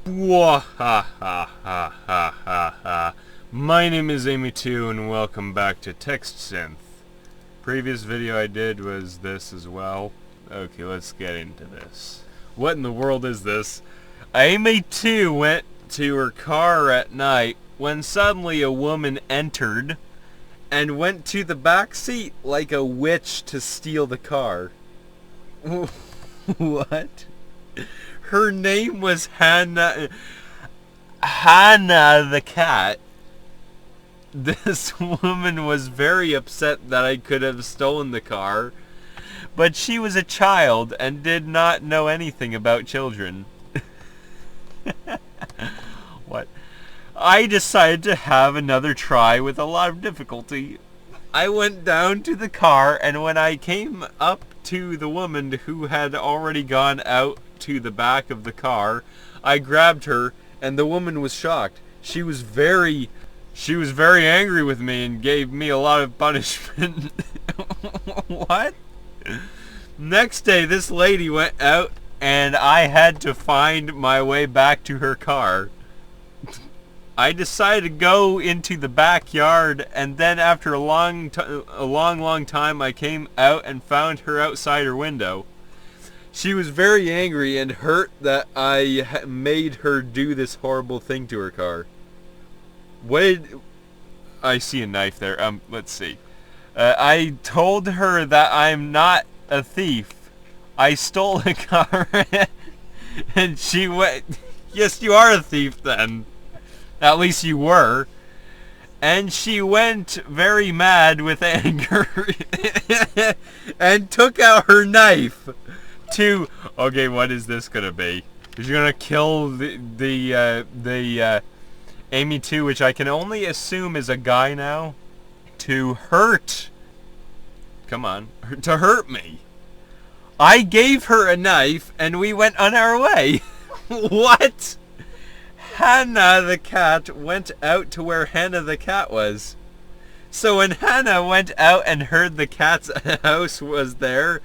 Wahahahahaha. My name is Amy2 and welcome back to Text Synth. Previous video I did was this as well. Okay, let's get into this. What in the world is this? Amy2 went to her car at night when suddenly a woman entered and went to the back seat like a witch to steal the car. What? Her name was Hannah the cat. This woman was very upset that I could have stolen the car, but she was a child and did not know anything about children. What? I decided to have another try with a lot of difficulty. I went down to the car, and when I came up to the woman who had already gone out to the back of the car, I grabbed her, and the woman was shocked. She was very angry with me and gave me a lot of punishment. What? Next day, this lady went out, and I had to find my way back to her car. I decided to go into the backyard, and then after a long time, I came out and found her outside her window. She was very angry and hurt that I made her do this horrible thing to her car. What did... I see a knife there. Let's see. I told her that I'm not a thief. I stole a car. And she went... Yes, you are a thief then. At least you were. And she went very mad with anger. And took out her knife. Okay, what is this gonna be? Is she gonna kill the Amy2, which I can only assume is a guy now, to hurt. Come on, to hurt me. I gave her a knife, and we went on our way. What? Hannah the cat went out to where Hannah the cat was. So when Hannah went out and heard the cat's house was there,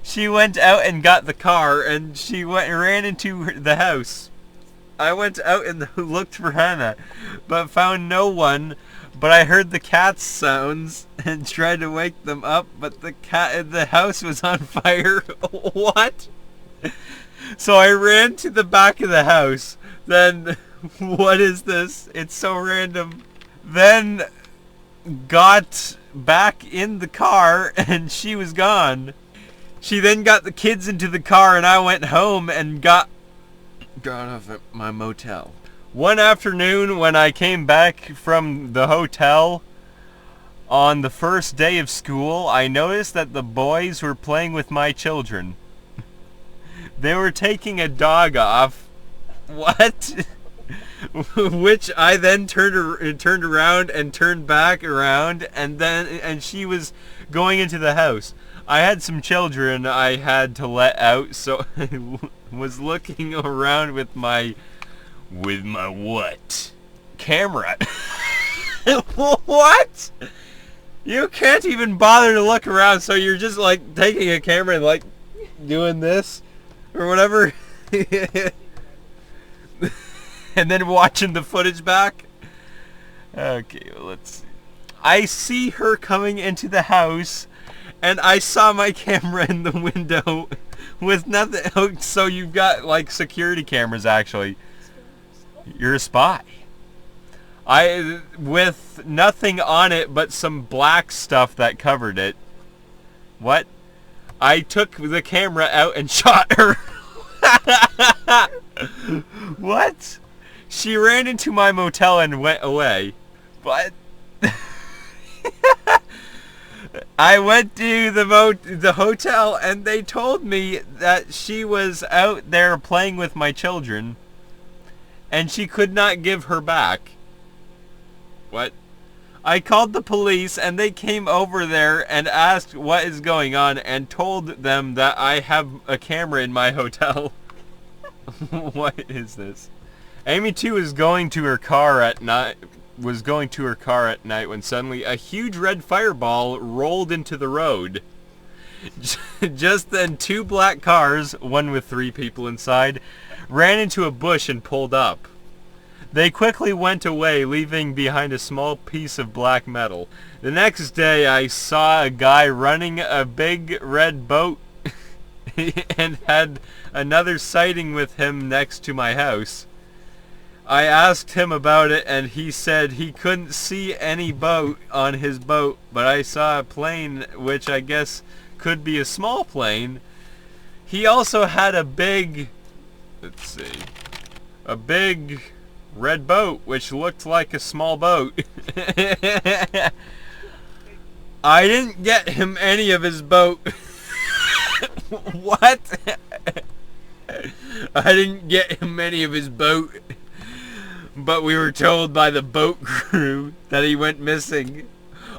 she went out and got the car, and she ran into the house. I went out and looked for Hannah, but found no one. But I heard the cat's sounds and tried to wake them up, but the house was on fire. What? So I ran to the back of the house. Then, what is this? It's so random. Then got back in the car, and she was gone. She then got the kids into the car, and I went home and got off at my motel. One afternoon, when I came back from the hotel on the first day of school, I noticed that the boys were playing with my children. They were taking a dog off. What? Which I then turned around and turned back around, and she was going into the house. I had some children I had to let out, so I was looking around with my what? Camera. What? You can't even bother to look around, so you're just like taking a camera and like doing this or whatever. And then watching the footage back. Okay, well, let's see. I see her coming into the house, and I saw my camera in the window with nothing. Oh, so you've got like security cameras actually. You're a spy. With nothing on it but some black stuff that covered it. What? I took the camera out and shot her. What? She ran into my motel and went away. But I went to the hotel, and they told me that she was out there playing with my children, and she could not give her back. What? I called the police, and they came over there and asked what is going on, and told them that I have a camera in my hotel. What is this? Amy2 was going to her car at night when suddenly a huge red fireball rolled into the road. Just then, two black cars, one with 3 people inside, ran into a bush and pulled up. They quickly went away, leaving behind a small piece of black metal. The next day, I saw a guy running a big red boat and had another sighting with him next to my house. I asked him about it, and he said he couldn't see any boat on his boat, but I saw a plane, which I guess could be a small plane. He also had a big, a big red boat, which looked like a small boat. I didn't get him any of his boat. What? I didn't get him any of his boat. But we were told by the boat crew that he went missing.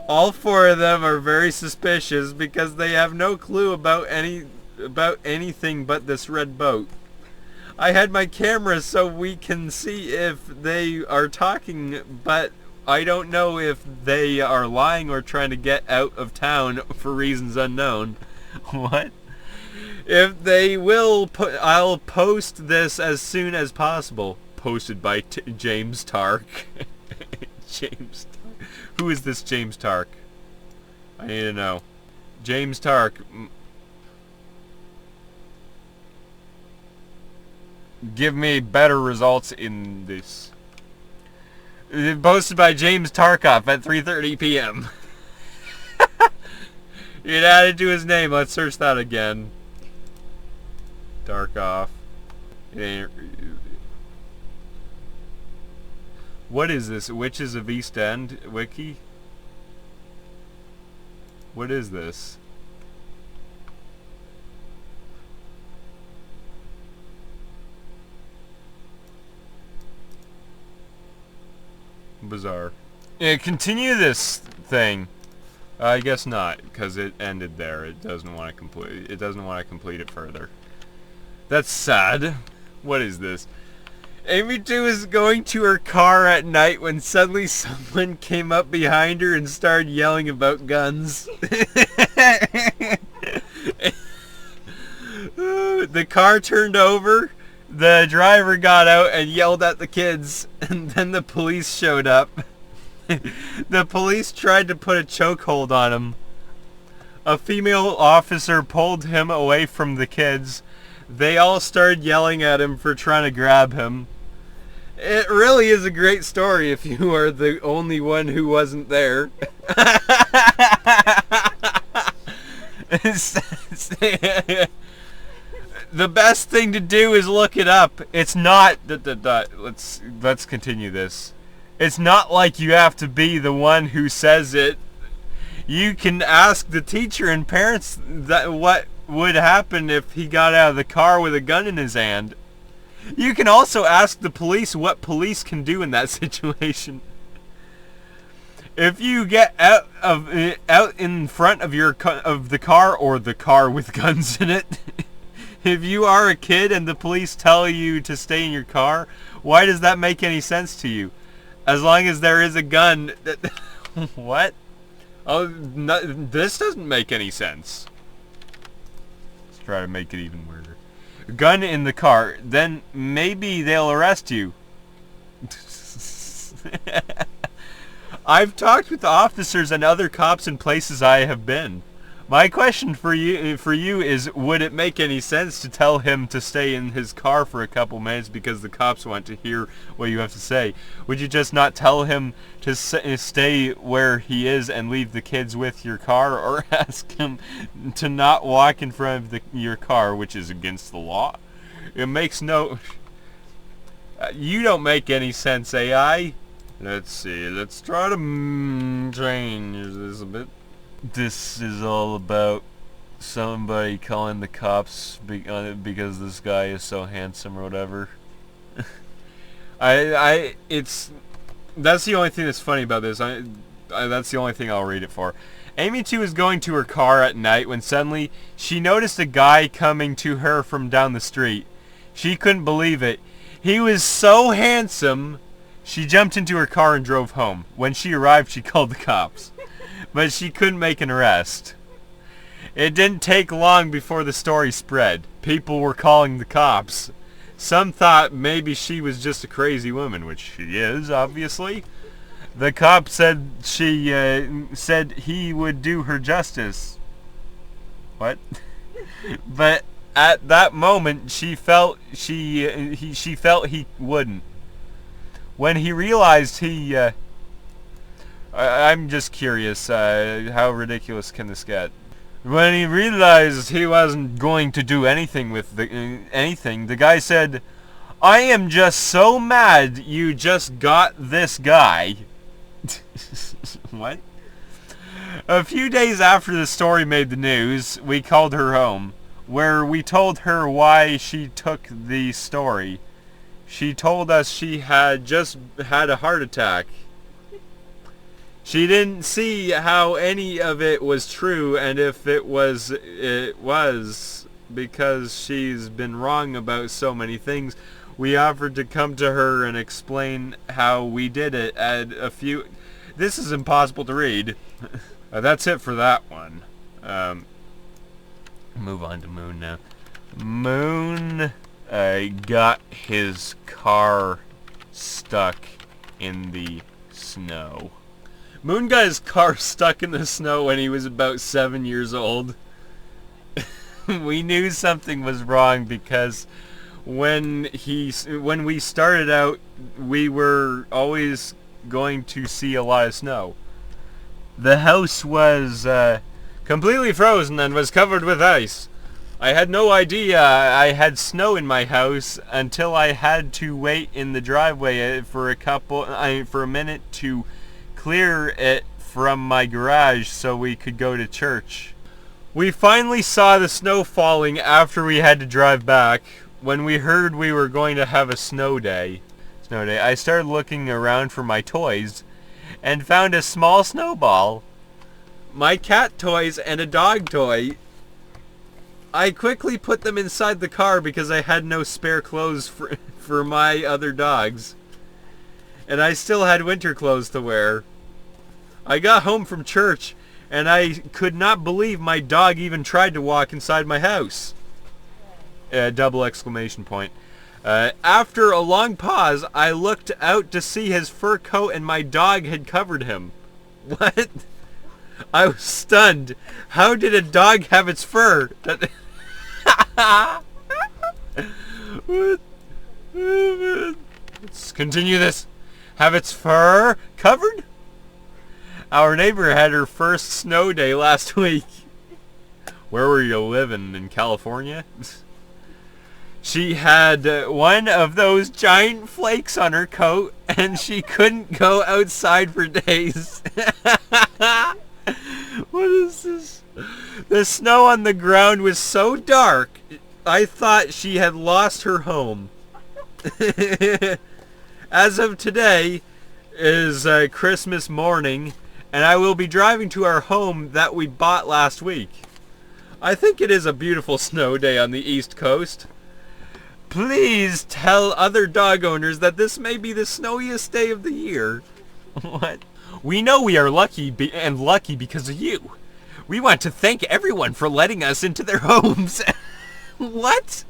All four of them are very suspicious because they have no clue about anything but this red boat. I had my camera so we can see if they are talking, but I don't know if they are lying or trying to get out of town for reasons unknown. What? If they will, I'll post this as soon as possible. Posted by James Tark. James Tark. Who is this James Tark? I need to know. James Tark. Give me better results in this. Posted by James Tarkoff at 3:30 p.m. It added to his name. Let's search that again. Tarkoff. What is this? Witches of East End wiki? What is this? Bizarre. Yeah, continue this thing. I guess not, because it ended there. It doesn't want to complete. It doesn't want to complete it further. That's sad. What is this? Amy 2 is going to her car at night when suddenly someone came up behind her and started yelling about guns. The car turned over, the driver got out and yelled at the kids, and then the police showed up. The police tried to put a chokehold on him. A female officer pulled him away from the kids. They all started yelling at him for trying to grab him. It really is a great story if you are the only one who wasn't there. The best thing to do is look it up. It's not... Let's continue this. It's not like you have to be the one who says it. You can ask the teacher and parents that what would happen if he got out of the car with a gun in his hand. You can also ask the police what police can do in that situation. If you get out in front of the car or the car with guns in it, if you are a kid and the police tell you to stay in your car, why does that make any sense to you? As long as there is a gun. What? Oh, no, this doesn't make any sense. Let's try to make it even weirder. Gun in the car, then maybe they'll arrest you. I've talked with officers and other cops in places I have been. My question for you is, would it make any sense to tell him to stay in his car for a couple minutes because the cops want to hear what you have to say? Would you just not tell him to stay where he is and leave the kids with your car, or ask him to not walk in front of your car, which is against the law? It makes no... you don't make any sense, AI. Let's see. Let's try to change this a bit. This is all about somebody calling the cops because this guy is so handsome or whatever. That's the only thing that's funny about this. That's the only thing I'll read it for. Amy 2 is going to her car at night when suddenly she noticed a guy coming to her from down the street. She couldn't believe it. He was so handsome. She jumped into her car and drove home. When she arrived, she called the cops. But she couldn't make an arrest. It didn't take long before the story spread. People were calling the cops. Some thought maybe she was just a crazy woman, which she is, obviously. The cop said said he would do her justice. What? But at that moment, she felt she felt he wouldn't. When he realized I'm just curious, how ridiculous can this get? When he realized he wasn't going to do anything with the guy said, "I am just so mad you just got this guy." What? A few days after the story made the news, we called her home, where we told her why she took the story. She told us she had just had a heart attack. She didn't see how any of it was true, and if it was, because she's been wrong about so many things. We offered to come to her and explain how we did it. This is impossible to read. That's it for that one. Move on to Moon now. Moon got his car stuck in the snow. Moon got his car stuck in the snow when he was about 7 years old. We knew something was wrong because when we started out, we were always going to see a lot of snow. The house was completely frozen and was covered with ice. I had no idea I had snow in my house until I had to wait in the driveway for a minute to clear it from my garage so we could go to church. We finally saw the snow falling after we had to drive back. When we heard we were going to have a snow day, I started looking around for my toys and found a small snowball, my cat toys, and a dog toy. I quickly put them inside the car because I had no spare clothes for my other dogs, and I still had winter clothes to wear. I got home from church and I could not believe my dog even tried to walk inside my house. Double exclamation point. After a long pause, I looked out to see his fur coat and my dog had covered him. What? I was stunned. How did a dog have its fur? What? Let's continue this. Have its fur covered? Our neighbor had her first snow day last week. Where were you living? In California? She had one of those giant flakes on her coat, and she couldn't go outside for days. What is this? The snow on the ground was so dark, I thought she had lost her home. As of today is Christmas morning, and I will be driving to our home that we bought last week. I think it is a beautiful snow day on the East Coast. Please tell other dog owners that this may be the snowiest day of the year. What? We know we are lucky because of you. We want to thank everyone for letting us into their homes. What?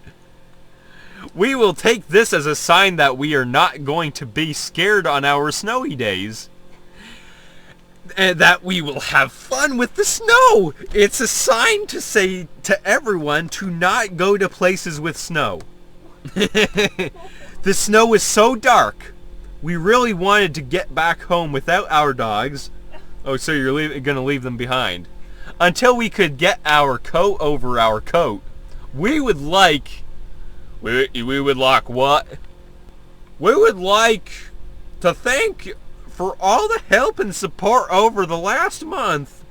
We will take this as a sign that we are not going to be scared on our snowy days. And that we will have fun with the snow. It's a sign to say to everyone to not go to places with snow. The snow was so dark. We really wanted to get back home without our dogs. Oh, so you're going to leave them behind. Until we could get our coat over our coat. We would like what? We would like to thank for all the help and support over the last month.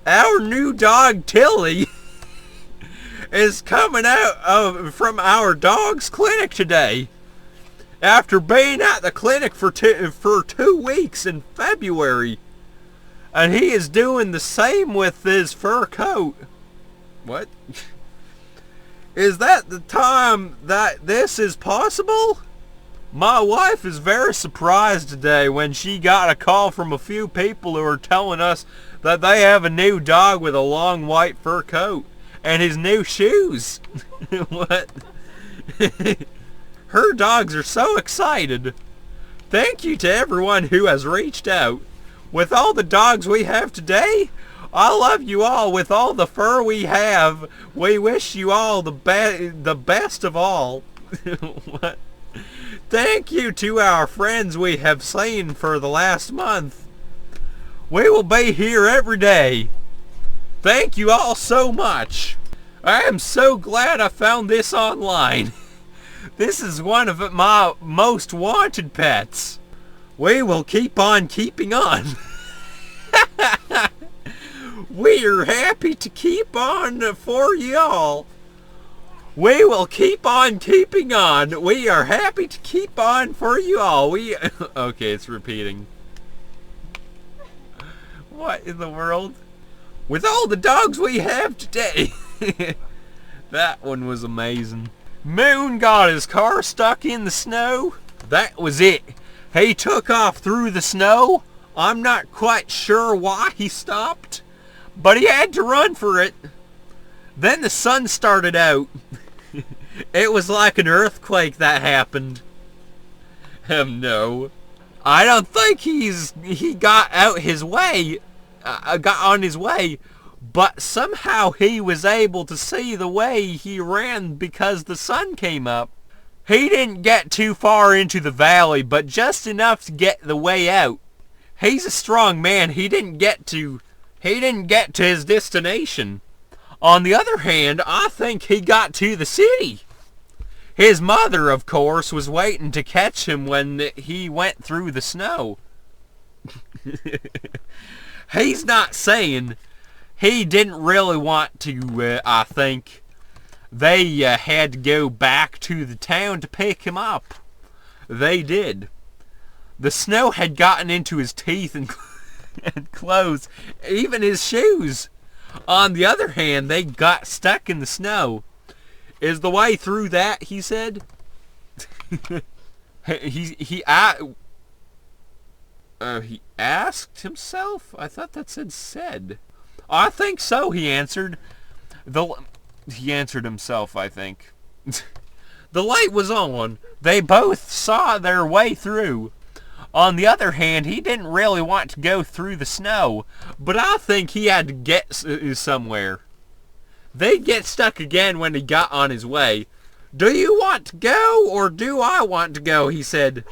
Our new dog, Tilly, is coming out from our dog's clinic today. After being at the clinic for 2 weeks in February. And he is doing the same with his fur coat. What? Is that the time that this is possible? My wife is very surprised today when she got a call from a few people who are telling us that they have a new dog with a long white fur coat and his new shoes. What? Her dogs are so excited. Thank you to everyone who has reached out. With all the dogs we have today, I love you all with all the fur we have. We wish you all the best of all. What? Thank you to our friends we have seen for the last month. We will be here every day. Thank you all so much. I am so glad I found this online. This is one of my most wanted pets. We will keep on keeping on. We are happy to keep on for y'all. We will keep on keeping on. We are happy to keep on for you all. Okay, it's repeating. What in the world? With all the dogs we have today. That one was amazing. Moon got his car stuck in the snow. That was it. He took off through the snow. I'm not quite sure why he stopped, but he had to run for it. Then the sun started out. It was like an earthquake that happened. No. I don't think he got out his way, got on his way, but somehow he was able to see the way he ran because the sun came up. He didn't get too far into the valley, but just enough to get the way out. He's a strong man. He didn't get to his destination. On the other hand, I think he got to the city. His mother, of course, was waiting to catch him when he went through the snow. He's not saying he didn't really want to, I think. They had to go back to the town to pick him up. They did. The snow had gotten into his teeth and clothes, even his shoes. On the other hand, they got stuck in the snow. Is the way through that, he said? He asked himself? I thought that said. I think so, he answered. He answered himself, I think. The light was on. They both saw their way through. On the other hand, he didn't really want to go through the snow, but I think he had to get somewhere. They'd get stuck again when he got on his way. Do you want to go, or do I want to go, he said.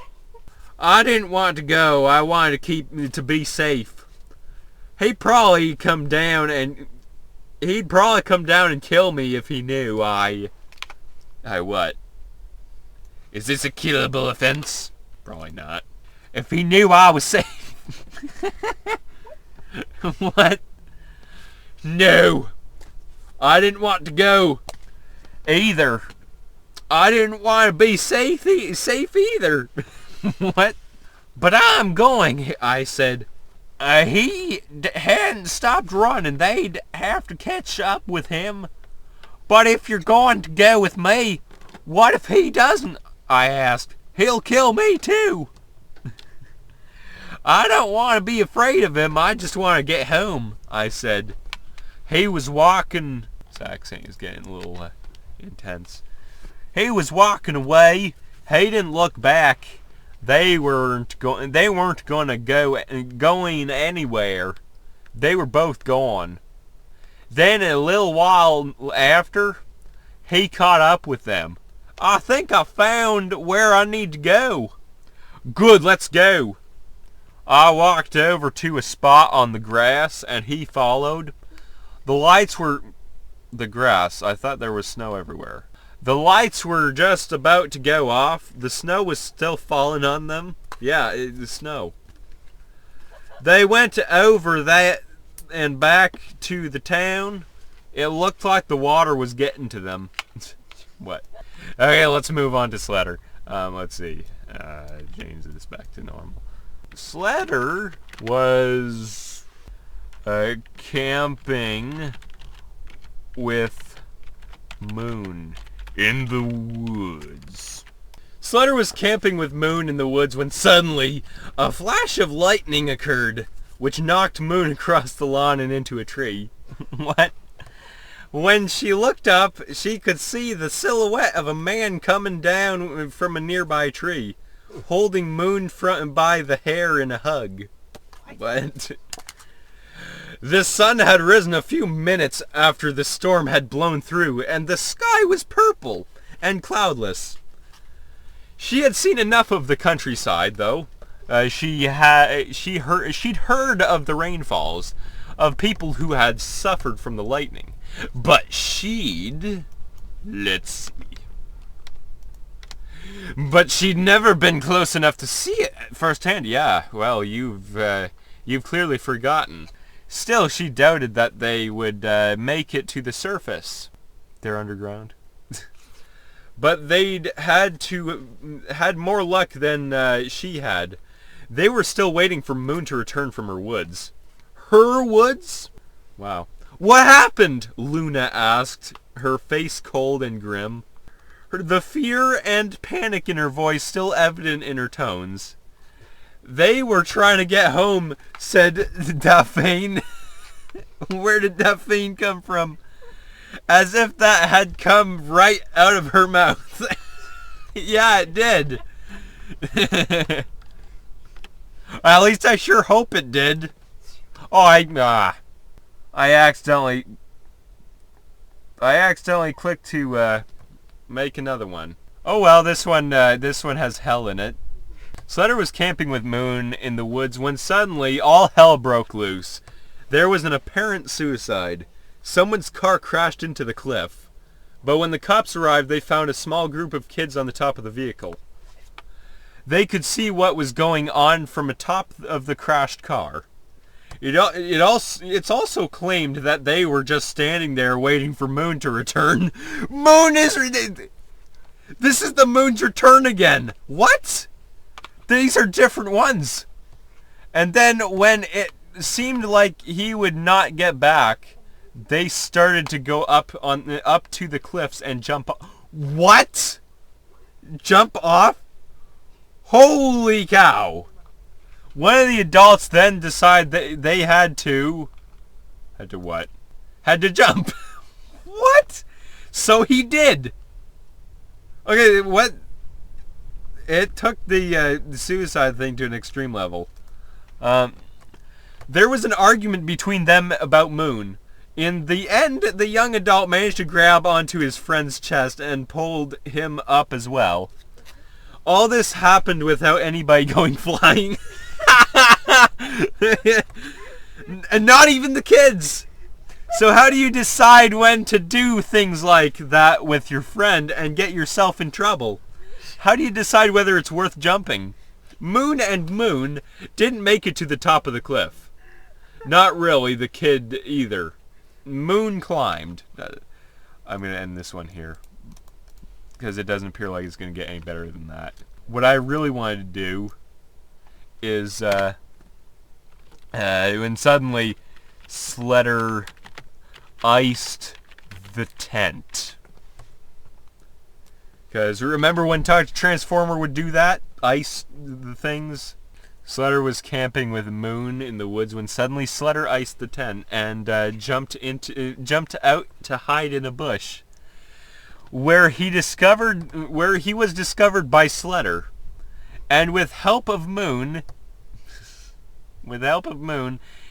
I didn't want to go. I wanted to be safe. He'd probably come down and kill me if he knew I what? Is this a killable offense? Probably not. If he knew I was safe. What? No. I didn't want to go either. I didn't want to be safe either. What? But I'm going, I said. He hadn't stopped running. They'd have to catch up with him. But if you're going to go with me, what if he doesn't? I asked. He'll kill me too. I don't want to be afraid of him. I just want to get home, I said. He was walking... His accent is getting a little intense. He was walking away. He didn't look back. They weren't going anywhere. They were both gone. Then a little while after, he caught up with them. I think I found where I need to go. Good, let's go. I walked over to a spot on the grass, and he followed. The lights were... The grass. I thought there was snow everywhere. The lights were just about to go off. The snow was still falling on them. Yeah, the snow. They went over that and back to the town. It looked like the water was getting to them. What? Okay, let's move on to Sledder. Let's see. Change this back to normal. Sledder was camping with Moon in the woods. Sledder was camping with Moon in the woods when suddenly a flash of lightning occurred, which knocked Moon across the lawn and into a tree. What? When she looked up, she could see the silhouette of a man coming down from a nearby tree, holding Moon by the hair in a hug. What? The sun had risen a few minutes after the storm had blown through, and the sky was purple and cloudless. She had seen enough of the countryside, though. She'd heard of the rainfalls, of people who had suffered from the lightning. But let's see. But she'd never been close enough to see it firsthand. Yeah, well, you've clearly forgotten. Still, she doubted that they would make it to the surface. They're underground. But they'd had more luck than she had. They were still waiting for Moon to return from her woods. Her woods? Wow. What happened? Luna asked, her face cold and grim. The fear and panic in her voice still evident in her tones. They were trying to get home, said Daphne. Where did Daphne come from? As if that had come right out of her mouth. Yeah, it did. At least I sure hope it did. Oh, I accidentally clicked to make another one. Oh well, this one has hell in it. Slater was camping with Moon in the woods when suddenly all hell broke loose. There was an apparent suicide. Someone's car crashed into the cliff. But when the cops arrived, they found a small group of kids on the top of the vehicle. They could see what was going on from atop of the crashed car. It's also claimed that they were just standing there waiting for Moon to return. This is the Moon's return again. What? These are different ones. And then when it seemed like he would not get back, they started to go up to the cliffs and jump off. What? Jump off? Holy cow. One of the adults then decided that they had to what? Had to jump. What? So he did. Okay, what? It took the suicide thing to an extreme level. There was an argument between them about Moon. In the end, the young adult managed to grab onto his friend's chest and pulled him up as well. All this happened without anybody going flying. And not even the kids. So how do you decide when to do things like that with your friend and get yourself in trouble? How do you decide whether it's worth jumping? Moon and Moon didn't make it to the top of the cliff. Not really the kid either. Moon climbed. I'm going to end this one here, because it doesn't appear like it's going to get any better than that. What I really wanted to do is, when suddenly Slater iced the tent. Because remember when Transformer would do that? Ice the things? Slater was camping with Moon in the woods when suddenly Slater iced the tent and jumped out to hide in a bush, where he was discovered by Slater, and with help of Moon,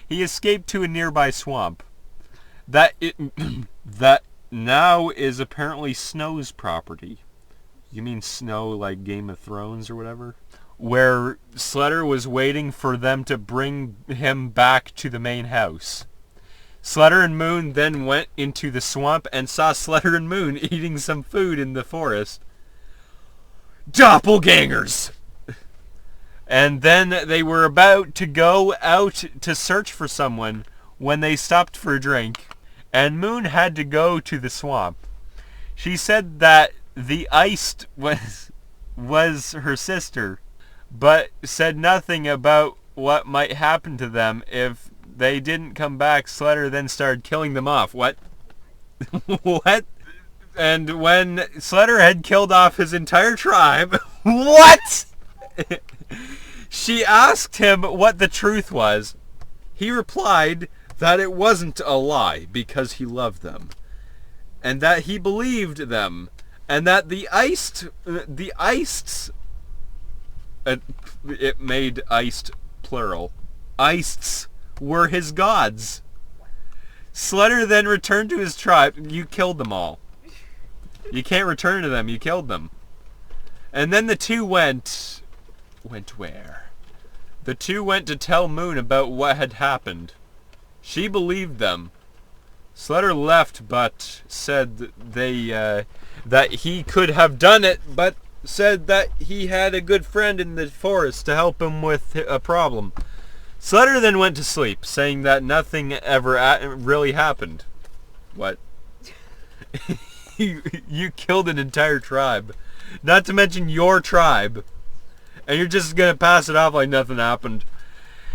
he escaped to a nearby swamp. That now is apparently Snow's property. You mean Snow like Game of Thrones or whatever? Where Slater was waiting for them to bring him back to the main house. Slater and Moon then went into the swamp and saw Slater and Moon eating some food in the forest. Doppelgangers! And then they were about to go out to search for someone when they stopped for a drink, and Moon had to go to the swamp. She said that the iced was her sister, but said nothing about what might happen to them if they didn't come back. Slater then started killing them off. What? What? And when Slater had killed off his entire tribe, what? She asked him what the truth was. He replied that it wasn't a lie because he loved them. and that he believed them, and that the iced, it made iced plural, iceds were his gods. Slutter then returned to his tribe. You killed them all. You can't return to them. You killed them. And then the two went where? The two went to tell Moon about what had happened. She believed them. Slutter left, but said that he could have done it, but said that he had a good friend in the forest to help him with a problem. Slutter then went to sleep, saying that nothing ever really happened. What? You killed an entire tribe. Not to mention your tribe. And you're just going to pass it off like nothing happened.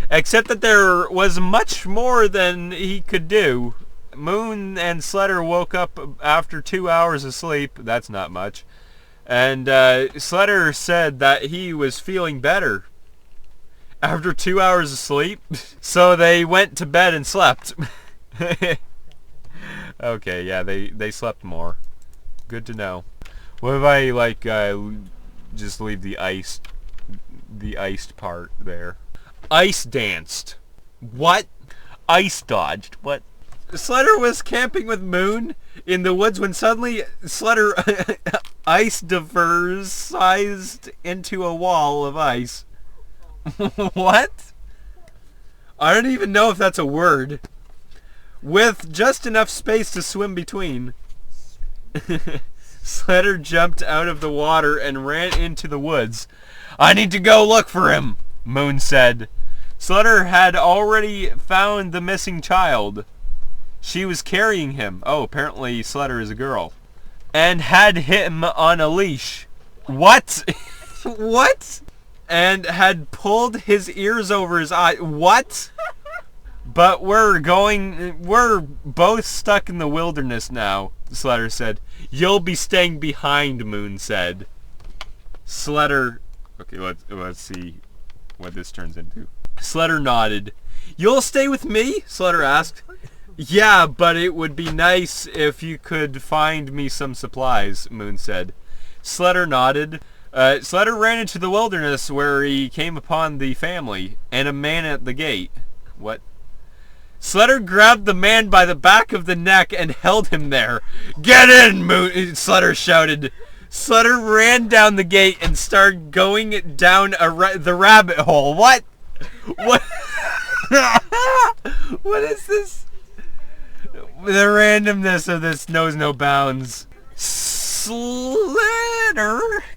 Except that there was much more than he could do. Moon and Slutter woke up after 2 hours of sleep. That's not much. And Slutter said that he was feeling better after 2 hours of sleep. So they went to bed and slept. Okay, yeah, they slept more. Good to know. What if I just leave the iced part there? Ice danced. What? Ice dodged. What? Slutter was camping with Moon in the woods when suddenly Slutter ice sized into a wall of ice. What? I don't even know if that's a word. With just enough space to swim between. Slutter jumped out of the water and ran into the woods. I need to go look for him, Moon said. Slutter had already found the missing child. She was carrying him. Oh, apparently Slutter is a girl. And had him on a leash. What? What? And had pulled his ears over his eyes. What? But we're both stuck in the wilderness now, Slutter said. You'll be staying behind, Moon said. Slutter... Okay, let's see what this turns into. Slutter nodded. You'll stay with me? Slutter asked. Yeah, but it would be nice if you could find me some supplies, Moon said. Slutter nodded. Slutter ran into the wilderness where he came upon the family and a man at the gate. What? Slutter grabbed the man by the back of the neck and held him there. Get in, Moon! Slutter shouted. Slutter ran down the gate and started going down the rabbit hole. What? What? What is this? The randomness of this knows no bounds. Slutter!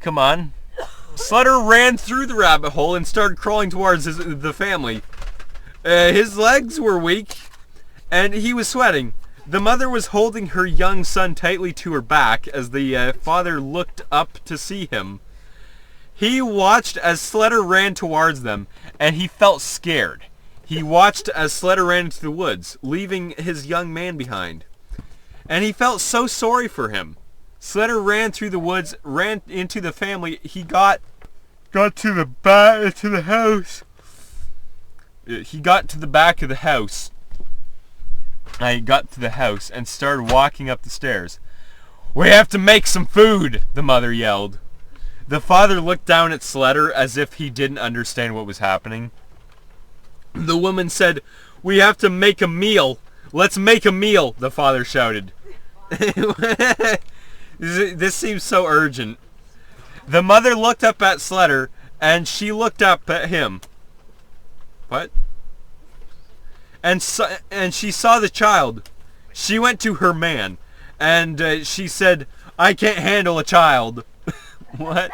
Come on. Slutter ran through the rabbit hole and started crawling towards the family. His legs were weak, and he was sweating. The mother was holding her young son tightly to her back as the father looked up to see him. He watched as Slutter ran towards them, and he felt scared. He watched as Slutter ran into the woods, leaving his young man behind. And he felt so sorry for him. Slutter ran through the woods, ran into the family. He got to the house. He got to the back of the house. I got to the house and started walking up the stairs. We have to make some food, the mother yelled. The father looked down at Slutter as if he didn't understand what was happening. The woman said, we have to make a meal. Let's make a meal, the father shouted. This seems so urgent. The mother looked up at Slutter, and she looked up at him. What? And she saw the child. She went to her man, and she said, I can't handle a child. What?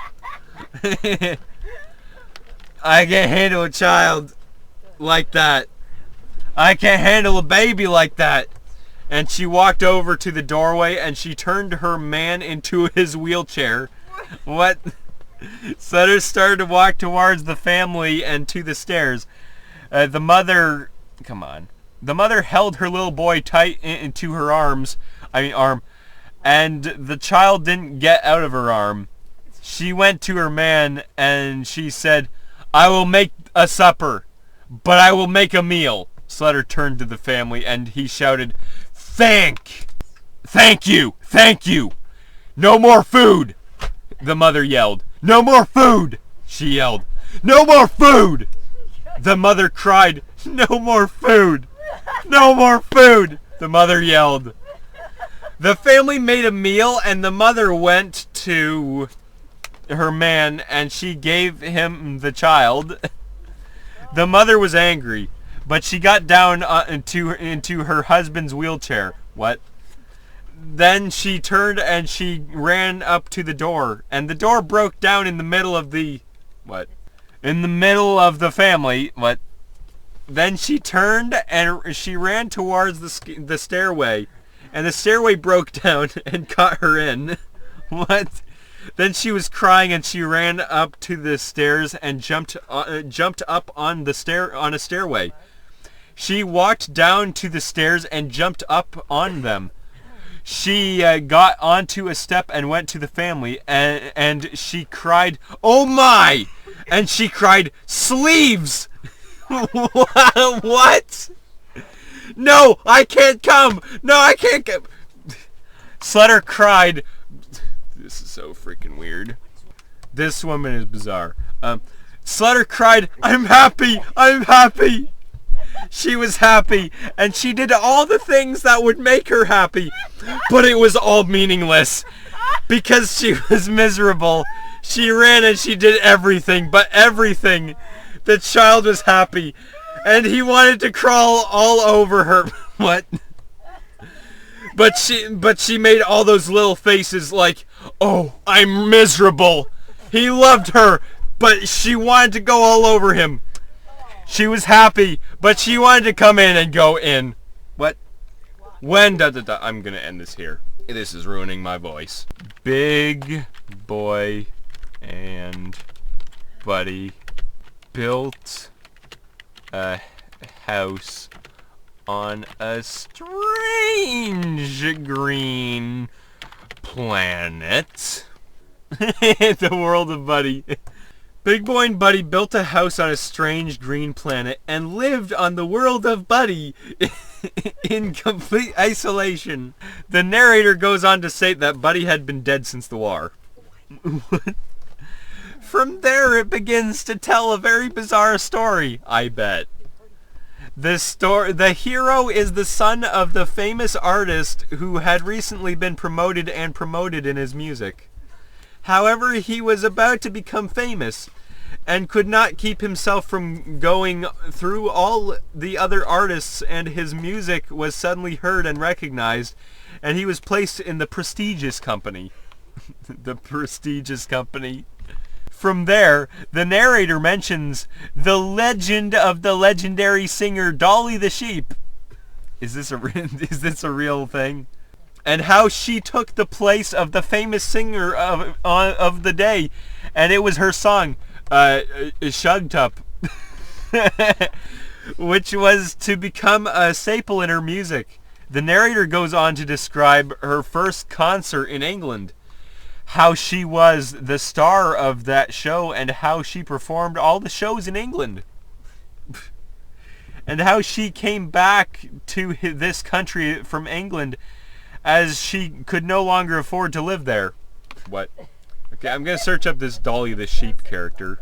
I can't handle a child like that. I can't handle a baby like that. And she walked over to the doorway and she turned her man into his wheelchair. What? Slutter started to walk towards the family and to the stairs. The mother... Come on. The mother held her little boy tight into her arm. And the child didn't get out of her arm. She went to her man and she said, I will make a supper, but I will make a meal. Slutter turned to the family and he shouted, Thank! Thank you! Thank you! No more food! The mother yelled. No more food! She yelled. No more food! The mother cried. No more food! No more food! The mother yelled. The family made a meal, and the mother went to her man, and she gave him the child. The mother was angry, but she got down into her husband's wheelchair. What? Then she turned and she ran up to the door, and the door broke down in the middle of the... What? In the middle of the family. What? Then she turned and she ran towards the stairway, and the stairway broke down and caught her in. What? Then she was crying and she ran up to the stairs and jumped up on a stairway. She walked down to the stairs and jumped up on them. She got onto a step and went to the family, and she cried, "Oh my!" And she cried, "Sleeves!" What? No, I can't come. No, I can't come. Slutter cried. This is so freaking weird. This woman is bizarre. Slutter cried, "I'm happy. I'm happy." She was happy, and she did all the things that would make her happy, but it was all meaningless because she was miserable. She ran and she did everything, but everything. The child was happy, and he wanted to crawl all over her. What? But she made all those little faces like, "Oh, I'm miserable." He loved her, but she wanted to go all over him. She was happy, but she wanted to come in and go in. What? When I'm gonna end this here. This is ruining my voice. Big Boy and Buddy built a house on a strange green planet. The world of Buddy. Big Boy and Buddy built a house on a strange green planet and lived on the world of Buddy in complete isolation. The narrator goes on to say that Buddy had been dead since the war. From there it begins to tell a very bizarre story, I bet. The hero is the son of the famous artist who had recently been promoted in his music. However, he was about to become famous and could not keep himself from going through all the other artists, and his music was suddenly heard and recognized, and he was placed in the prestigious company. The prestigious company. From there, the narrator mentions the legend of the legendary singer Dolly the Sheep. Is this a real thing? And how she took the place of the famous singer of the day, and it was her song, Shugged Up, which was to become a staple in her music. The narrator goes on to describe her first concert in England, how she was the star of that show, and how she performed all the shows in England, and how she came back to this country from England as she could no longer afford to live there. What? Okay, I'm gonna search up this Dolly the Sheep character.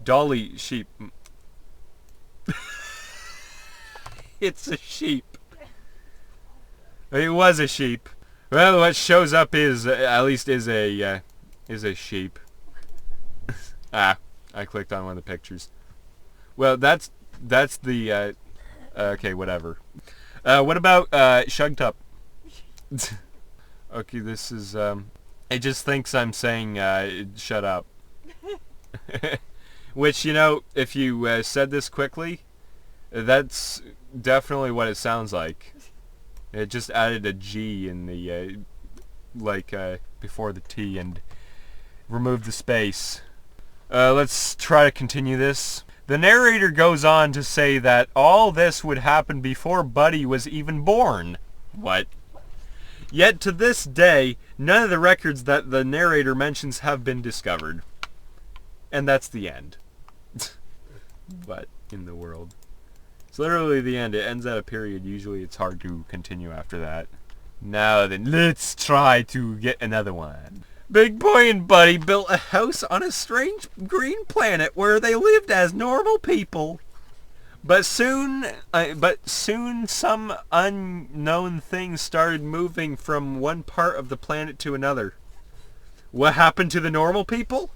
Dolly Sheep. It's a sheep. It was a sheep. Well, what shows up is a sheep. I clicked on one of the pictures. Well, that's the okay, whatever. What about Shugged Up? Okay, this is it just thinks I'm saying shut up. Which, you know, if you said this quickly, that's definitely what it sounds like. It just added a G in the before the T and removed the space. Let's try to continue this. The narrator goes on to say that all this would happen before Buddy was even born. What? Yet to this day, none of the records that the narrator mentions have been discovered. And that's the end. What in the world? It's literally the end. It ends at a period. Usually it's hard to continue after that. Now then, let's try to get another one. Big Boy and Buddy built a house on a strange green planet where they lived as normal people. But soon some unknown things started moving from one part of the planet to another. What happened to the normal people?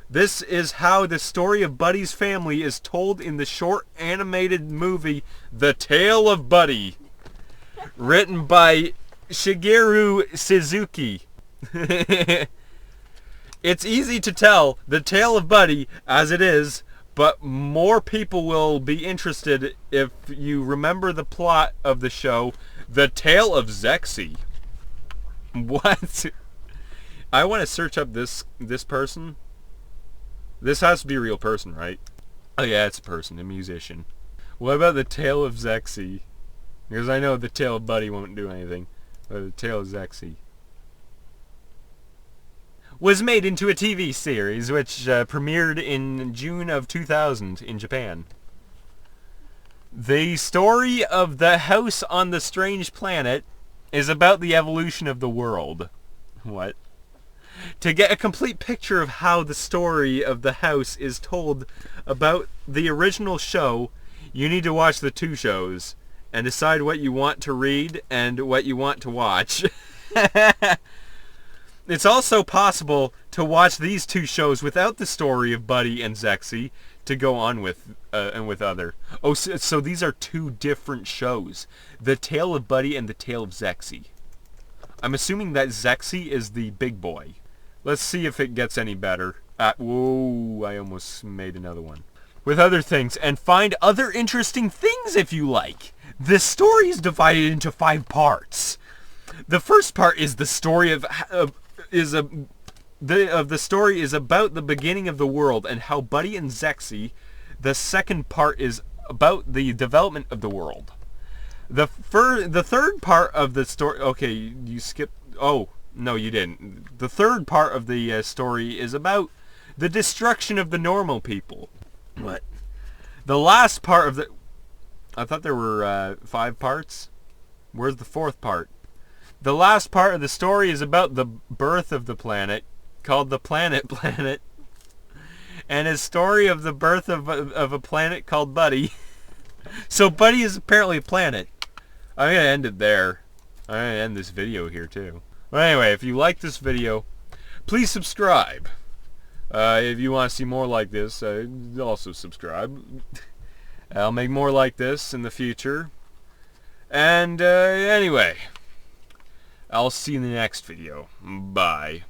This is how the story of Buddy's family is told in the short animated movie The Tale of Buddy, written by Shigeru Suzuki. It's easy to tell The Tale of Buddy as it is, but more people will be interested if you remember the plot of the show, The Tale of Zexy. What? I want to search up this person. This has to be a real person, right? Oh yeah, it's a person, a musician. What about The Tale of Zexy? Because I know The Tale of Buddy won't do anything. But The Tale of Zexy was made into a TV series, which premiered in June of 2000 in Japan. The story of the house on the strange planet is about the evolution of the world. What? To get a complete picture of how the story of the house is told about the original show, you need to watch the two shows and decide what you want to read and what you want to watch. It's also possible to watch these two shows without the story of Buddy and Zexy to go on with and with other. Oh, so these are two different shows. The Tale of Buddy and The Tale of Zexy. I'm assuming that Zexy is the big boy. Let's see if it gets any better. Whoa, I almost made another one. With other things, and find other interesting things if you like. This story is divided into 5 parts. The first part is the story the story is about the beginning of the world and how Buddy and Zexy. The second part is about the development of the world. The third part of the story. Okay, you skipped. Oh no, you didn't. The third part of the story is about the destruction of the normal people. What? The last part of the. I thought there were 5 parts. Where's the 4th part? The last part of the story is about the birth of the planet, called the Planet, and a story of the birth of a planet called Buddy. So Buddy is apparently a planet. I'm going to end it there. I'm going to end this video here too. Well, anyway, if you like this video, please subscribe. If you want to see more like this, also subscribe. I'll make more like this in the future. And anyway, I'll see you in the next video. Bye.